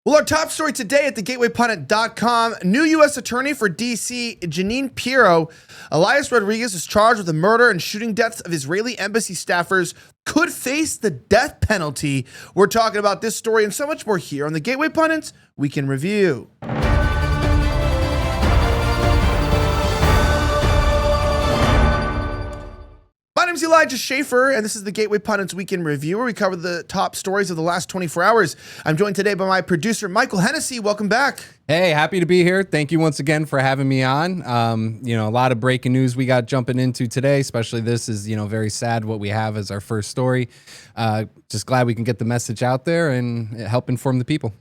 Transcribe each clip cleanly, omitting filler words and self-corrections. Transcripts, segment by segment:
Well, our top story today at thegatewaypundit.com, new U.S. Attorney for D.C., Jeanine Pirro, Elias Rodriguez is charged with the murder and shooting deaths of Israeli embassy staffers, could face the death penalty. We're talking about this story and so much more here on the Gateway Pundits Weekend Review. My name is Elijah Schaffer, and this is the Gateway Pundits Weekend Review, where we cover the top stories of the last 24 hours. I'm joined today by my producer, Michael Hennessy. Welcome back. Hey, happy to be here. Thank you once again for having me on. A lot of breaking news we got jumping into today, especially this is, very sad what we have as our first story. Just glad we can get the message out there and help inform the people.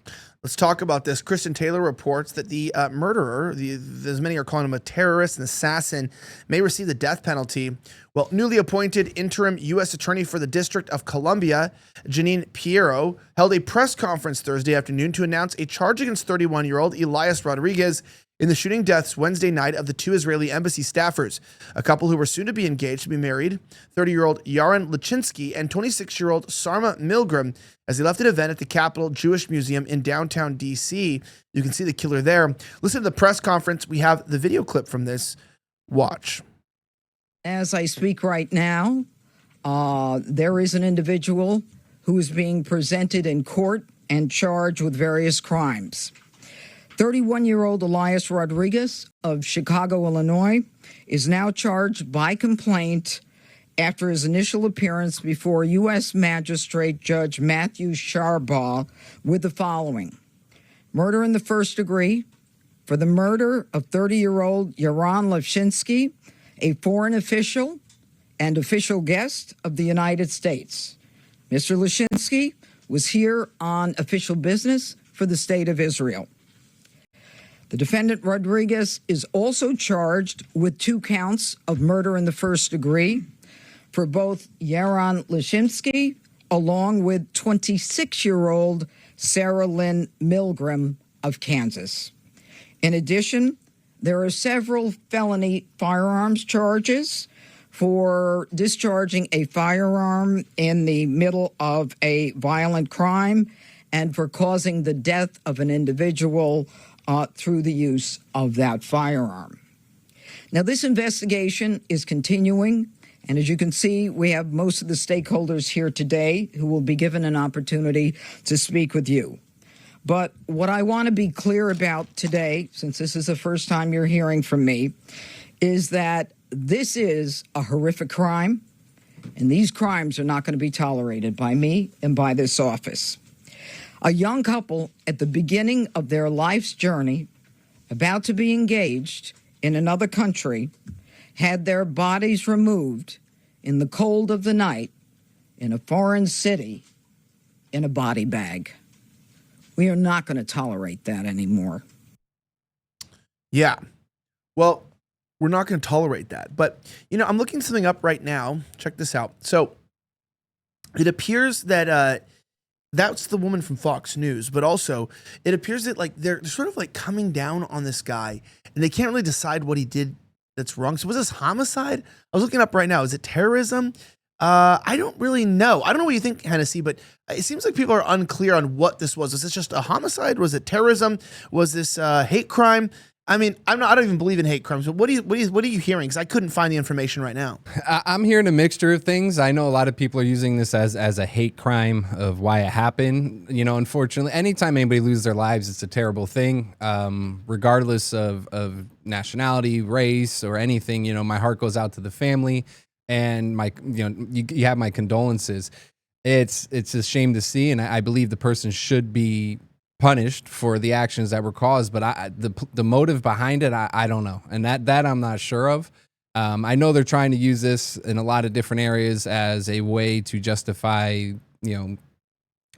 Let's talk about this. Kristen Taylor reports that the murderer, as many are calling him a terrorist, an assassin, may receive the death penalty. Well, newly appointed interim U.S. Attorney for the District of Columbia, Jeanine Pirro, held a press conference Thursday afternoon to announce a charge against 31-year-old Elias Rodriguez in the shooting deaths Wednesday night of the two Israeli embassy staffers, a couple who were soon to be engaged to be married, 30-year-old Yaron Lachinsky and 26-year-old Sarma Milgram, as they left an event at the Capitol Jewish Museum in downtown D.C. You can see the killer there. Listen to the press conference. We have the video clip from this. Watch. As I speak right now, there is an individual who is being presented in court and charged with various crimes. 31-year-old Elias Rodriguez of Chicago, Illinois, is now charged by complaint after his initial appearance before U.S. Magistrate Judge Matthew Sharbaugh with the following: murder in the first degree for the murder of 30-year-old Yaron Lachinsky, a foreign official and official guest of the United States. Mr. Lachinsky was here on official business for the State of Israel. The defendant Rodriguez is also charged with 2 counts of murder in the first degree for both Yaron Lachinsky along with 26-year-old Sarah Lynn Milgram of Kansas. In addition, there are several felony firearms charges for discharging a firearm in the middle of a violent crime and for causing the death of an individual through the use of that firearm. Now, this investigation is continuing, and as you can see, we have most of the stakeholders here today who will be given an opportunity to speak with you. But what I want to be clear about today, since this is the first time you're hearing from me, is that this is a horrific crime, and these crimes are not going to be tolerated by me and by this office. A young couple at the beginning of their life's journey, about to be engaged in another country, had their bodies removed in the cold of the night in a foreign city in a body bag. We are not going to tolerate that anymore. Yeah. Well, we're not going to tolerate that. But, I'm looking something up right now. Check this out. So it appears that that's the woman from Fox News, but also it appears that they're sort of coming down on this guy and they can't really decide what he did that's wrong. So was this homicide? I was looking up right now. Is it terrorism? I don't really know. I don't know what you think, Hennessy, but it seems like people are unclear on what this was. Was this just a homicide? Was it terrorism? Was this hate crime? I mean, I don't even believe in hate crimes, but what are you hearing? Because I couldn't find the information right now. I'm hearing a mixture of things. I know a lot of people are using this as a hate crime of why it happened. Unfortunately, anytime anybody loses their lives, it's a terrible thing, regardless of nationality, race, or anything. My heart goes out to the family, and you have my condolences. It's a shame to see, and I believe the person should be punished for the actions that were caused, but the motive behind it, I don't know, and that I'm not sure of. I know they're trying to use this in a lot of different areas as a way to justify,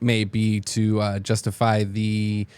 maybe to justify the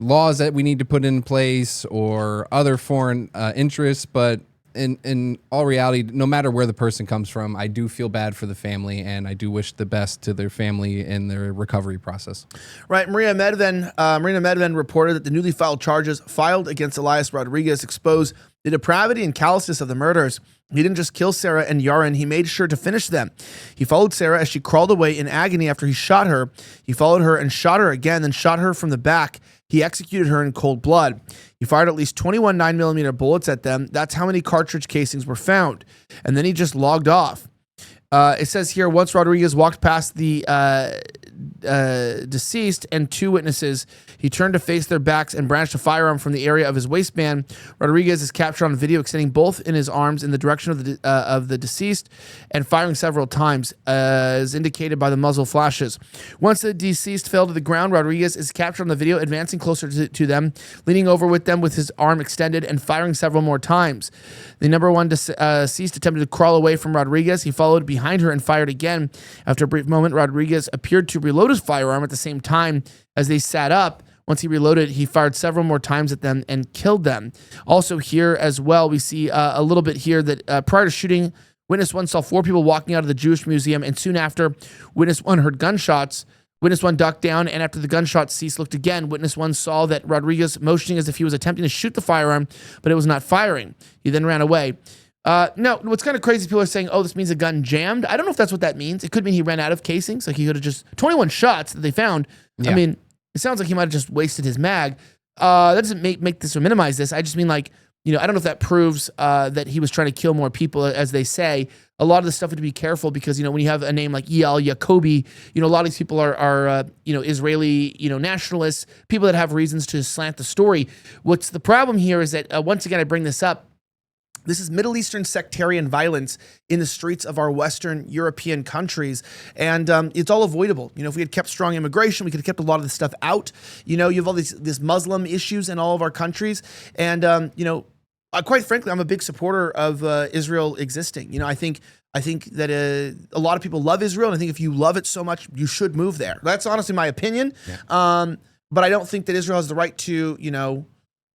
laws that we need to put in place or other foreign interests, but in all reality, no matter where the person comes from, I do feel bad for the family, and I do wish the best to their family in their recovery process. Right. Marina Medved reported that the newly filed charges filed against Elias Rodriguez expose The depravity and callousness of the murders. He didn't just kill Sarah and Yaron, he made sure to finish them. He followed Sarah as she crawled away in agony after he shot her. He followed her and shot her again, then shot her from the back. He executed her in cold blood. He fired at least 21 9mm bullets at them. That's how many cartridge casings were found. And then he just logged off. It says here, once Rodriguez walked past the deceased and two witnesses, he turned to face their backs and branched a firearm from the area of his waistband. Rodriguez is captured on video extending both in his arms in the direction of the deceased and firing several times, as indicated by the muzzle flashes. Once the deceased fell to the ground, Rodriguez is captured on the video, advancing closer to them, leaning over with them with his arm extended and firing several more times. The number one deceased attempted to crawl away from Rodriguez. He followed behind her and fired again. After a brief moment, Rodriguez appeared to reload his firearm at the same time as they sat up. Once he reloaded, he fired several more times at them and killed them. Also here as well, we see a little bit here that prior to shooting, witness one saw 4 people walking out of the Jewish museum, and soon after, witness one heard gunshots. Witness one ducked down, and after the gunshots ceased, looked again. Witness one saw that Rodriguez motioning as if he was attempting to shoot the firearm, but it was not firing. He then ran away. No, what's kind of crazy, people are saying, oh, this means the gun jammed. I don't know if that's what that means. It could mean he ran out of casings. Like he could have just, 21 shots that they found. Yeah. I mean, it sounds like he might have just wasted his mag. That doesn't make this or minimize this. I just mean like, I don't know if that proves that he was trying to kill more people, as they say. A lot of the stuff would be careful because, when you have a name like El Yacobi, a lot of these people are Israeli, nationalists, people that have reasons to slant the story. What's the problem here is that, once again, I bring this up, this is Middle Eastern sectarian violence in the streets of our Western European countries, and it's all avoidable. If we had kept strong immigration, we could have kept a lot of this stuff out. You have all these Muslim issues in all of our countries, and quite frankly, I'm a big supporter of Israel existing. I think that a lot of people love Israel, and I think if you love it so much, you should move there. That's honestly my opinion. Yeah. But I don't think that Israel has the right to,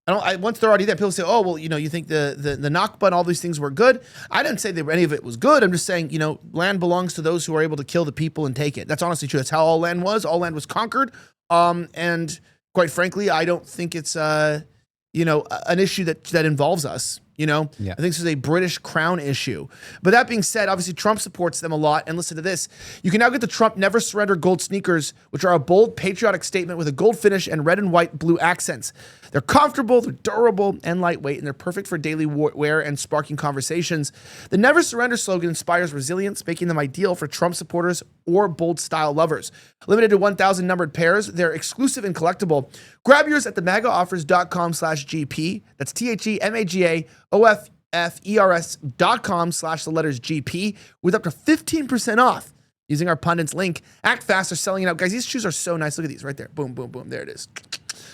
once they're already there, people say, oh, well, you think the Nakba and all these things were good. I didn't say that any of it was good. I'm just saying, land belongs to those who are able to kill the people and take it. That's honestly true. That's how all land was. All land was conquered. And quite frankly, I don't think it's, an issue that involves us. Yeah. I think this is a British crown issue. But that being said, obviously Trump supports them a lot. And listen to this. You can now get the Trump Never Surrender gold sneakers, which are a bold patriotic statement with a gold finish and red and white blue accents. They're comfortable, they're durable, and lightweight, and they're perfect for daily wear and sparking conversations. The Never Surrender slogan inspires resilience, making them ideal for Trump supporters or bold style lovers. Limited to 1,000 numbered pairs, they're exclusive and collectible. Grab yours at themagaoffers.com/GP. That's THEMAGAOFFERS.com/the letters GP with up to 15% off using our Pundit's link. Act fast, they're selling it out. Guys, these shoes are so nice. Look at these right there. Boom, boom, boom. There it is.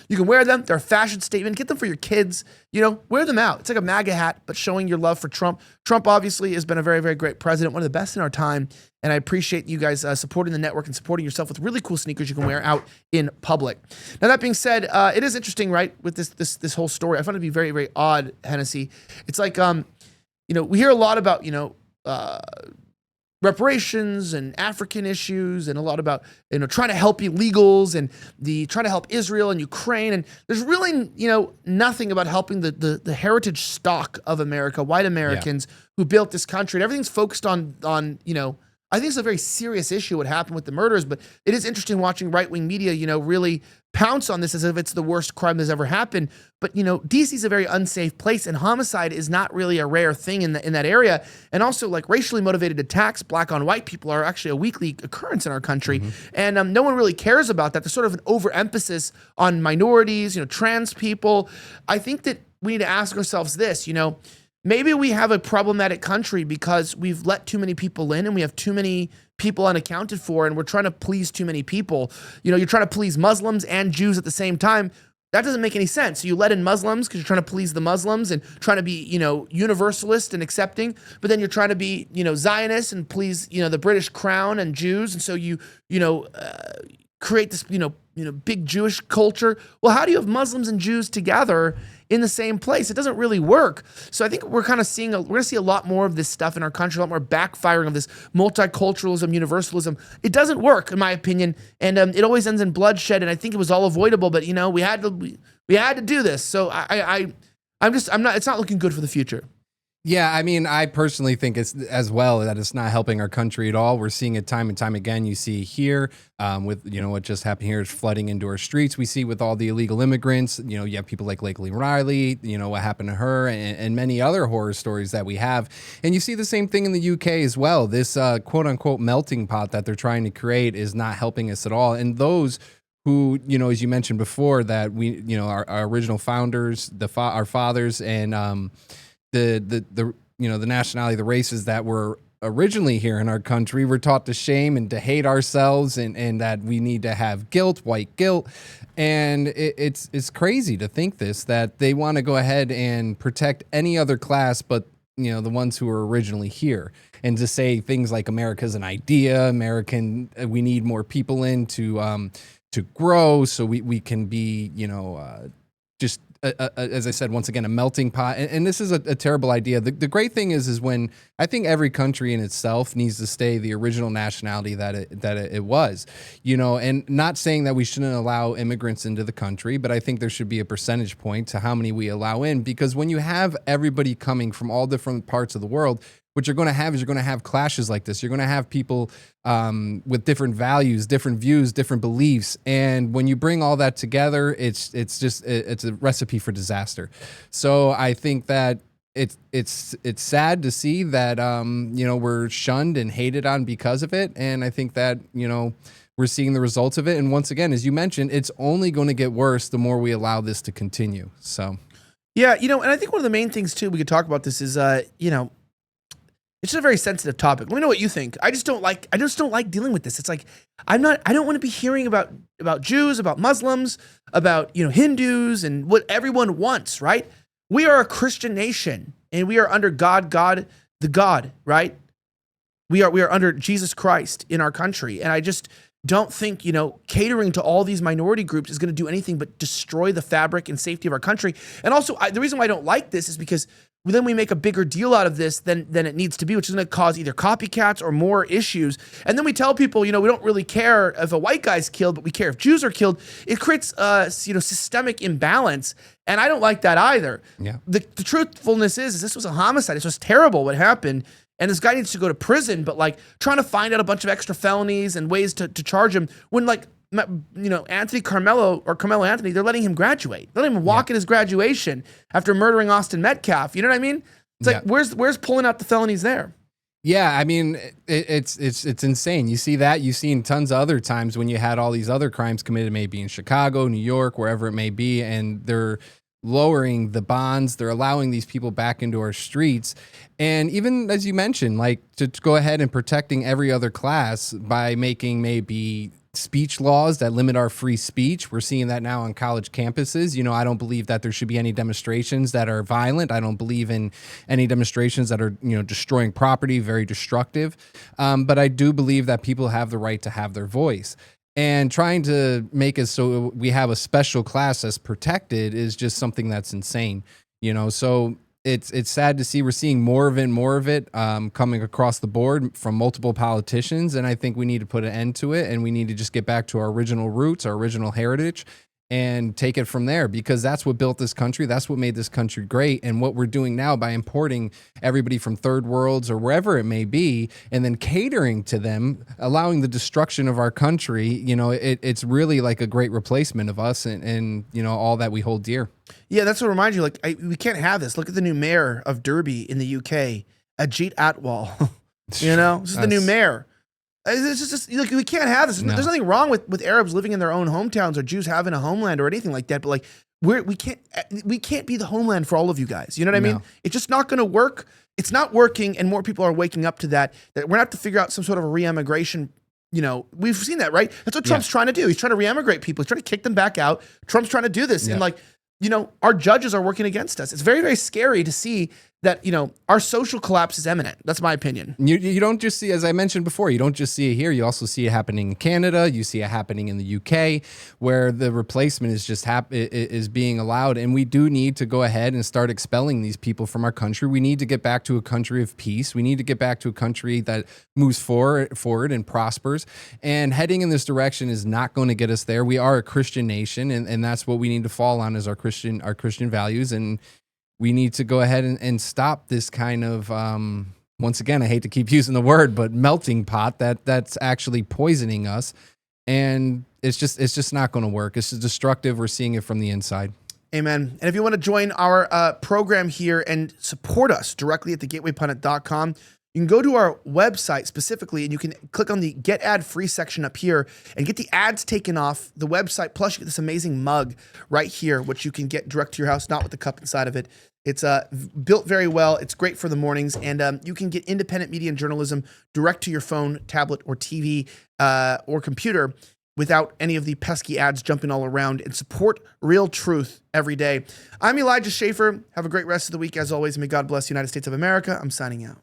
You can wear them. They're a fashion statement. Get them for your kids. Wear them out. It's like a MAGA hat, but showing your love for Trump. Trump obviously has been a very, very great president, one of the best in our time. And I appreciate you guys supporting the network and supporting yourself with really cool sneakers you can wear out in public. Now, that being said, it is interesting, right, with this whole story. I find it to be very, very odd, Hennessy. It's like, we hear a lot about, reparations and African issues and a lot about, trying to help illegals and trying to help Israel and Ukraine. And there's really, nothing about helping the heritage stock of America, white Americans who built this country. And everything's focused on, I think it's a very serious issue what happened with the murders, but it is interesting watching right-wing media, really pounce on this as if it's the worst crime that's ever happened. But, DC is a very unsafe place, and homicide is not really a rare thing in that area. And also, like, racially motivated attacks, black on white people, are actually a weekly occurrence in our country. Mm-hmm. And no one really cares about that. There's sort of an overemphasis on minorities, trans people. I think that we need to ask ourselves this, maybe we have a problematic country because we've let too many people in and we have too many people unaccounted for, and we're trying to please too many people. You're trying to please Muslims and Jews at the same time. That doesn't make any sense. So you let in Muslims because you're trying to please the Muslims and trying to be, universalist and accepting, but then you're trying to be, Zionist and please, the British crown and Jews. And so you create this, big Jewish culture. Well, how do you have Muslims and Jews together in the same place? It doesn't really work. So I think we're kind of we're going to see a lot more of this stuff in our country, a lot more backfiring of this multiculturalism, universalism. It doesn't work, in my opinion, and it always ends in bloodshed. And I think it was all avoidable, but we had to do this. So I'm not. It's not looking good for the future. Yeah, I mean, I personally think it's as well that it's not helping our country at all. We're seeing it time and time again. You see here with, what just happened here is flooding into our streets. We see with all the illegal immigrants, you have people like Lakeland Riley, what happened to her and many other horror stories that we have. And you see the same thing in the UK as well. This quote unquote melting pot that they're trying to create is not helping us at all. And those who, as you mentioned before, that we, our original founders, our fathers and, the nationality, the races that were originally here in our country were taught to shame and to hate ourselves and that we need to have guilt, white guilt. And it's crazy to think that they want to go ahead and protect any other class but the ones who were originally here, and to say things like America's an idea, we need more people in to grow so we can be just as I said, once again, a melting pot. And this is a terrible idea. The great thing is when I think every country in itself needs to stay the original nationality that it was, and not saying that we shouldn't allow immigrants into the country, but I think there should be a percentage point to how many we allow in, because when you have everybody coming from all different parts of the world, what you're going to have is you're going to have clashes like this. You're going to have people with different values, different views, different beliefs. And when you bring all that together, it's a recipe for disaster. So I think that it's sad to see that, we're shunned and hated on because of it. And I think that, we're seeing the results of it. And once again, as you mentioned, it's only going to get worse the more we allow this to continue. So, yeah, and I think one of the main things too we could talk about this is, it's just a very sensitive topic. Let me know what you think. I just don't like dealing with this. It's like I don't want to be hearing about Jews, about Muslims, about Hindus and what everyone wants, right? We are a Christian nation and we are under God, the God, right? We are under Jesus Christ in our country. And I just don't think, catering to all these minority groups is going to do anything but destroy the fabric and safety of our country. And also, the reason why I don't like this is because then we make a bigger deal out of this than it needs to be, which is going to cause either copycats or more issues. And then we tell people, we don't really care if a white guy's killed, but we care if Jews are killed. It creates, systemic imbalance. And I don't like that either. Yeah. The truthfulness is this was a homicide. This was terrible what happened. And this guy needs to go to prison, but trying to find out a bunch of extra felonies and ways to charge him when Anthony Carmelo Anthony, they're letting him graduate. They're letting him walk in his graduation after murdering Austin Metcalf. You know what I mean? It's like, where's pulling out the felonies there? Yeah, I mean, it's insane. You see that. You've seen tons of other times when you had all these other crimes committed, maybe in Chicago, New York, wherever it may be, and they're lowering the bonds. They're allowing these people back into our streets. And even as you mentioned, to go ahead and protecting every other class by making maybe speech laws that limit our free speech. We're seeing that now on college campuses. I don't believe that there should be any demonstrations that are violent. I don't believe in any demonstrations that are, destroying property, very destructive. But I do believe that people have the right to have their voice. And trying to make it so we have a special class that's protected is just something that's insane. So it's sad to see we're seeing more of it coming across the board from multiple politicians. And I think we need to put an end to it, and we need to just get back to our original roots, our original heritage, and take it from there, because that's what built this country. That's what made this country great. And what we're doing now by importing everybody from third worlds or wherever it may be, and then catering to them, allowing the destruction of our country, it's really like a great replacement of us and all that we hold dear. Yeah, that's what reminds you, we can't have this. Look at the new mayor of Derby in the UK, Ajit Atwal. This is the new mayor. It's just we can't have this. No. There's nothing wrong with Arabs living in their own hometowns or Jews having a homeland or anything like that. But we can't be the homeland for all of you guys. You know what I mean? It's just not going to work. It's not working, and more people are waking up to that. That we're going to have to figure out some sort of a re-immigration. We've seen that, right? That's what Trump's trying to do. He's trying to re-immigrate people. He's trying to kick them back out. Trump's trying to do this, and our judges are working against us. It's very, very scary to see that, our social collapse is imminent. That's my opinion. You don't just see, as I mentioned before, you don't just see it here. You also see it happening in Canada. You see it happening in the UK, where the replacement is just is being allowed. And we do need to go ahead and start expelling these people from our country. We need to get back to a country of peace. We need to get back to a country that moves forward and prospers. And heading in this direction is not going to get us there. We are a Christian nation, and that's what we need to fall on, is our Christian values. And we need to go ahead and stop this kind of, once again, I hate to keep using the word, but melting pot that's actually poisoning us. And it's just not going to work. It's destructive. We're seeing it from the inside. Amen. And if you want to join our program here and support us directly at thegatewaypundit.com, you can go to our website specifically, and you can click on the Get Ad Free section up here and get the ads taken off the website. Plus, you get this amazing mug right here, which you can get direct to your house, not with the cup inside of it. It's built very well. It's great for the mornings, and you can get independent media and journalism direct to your phone, tablet, or TV or computer without any of the pesky ads jumping all around, and support real truth every day. I'm Elijah Schaffer. Have a great rest of the week. As always, may God bless the United States of America. I'm signing out.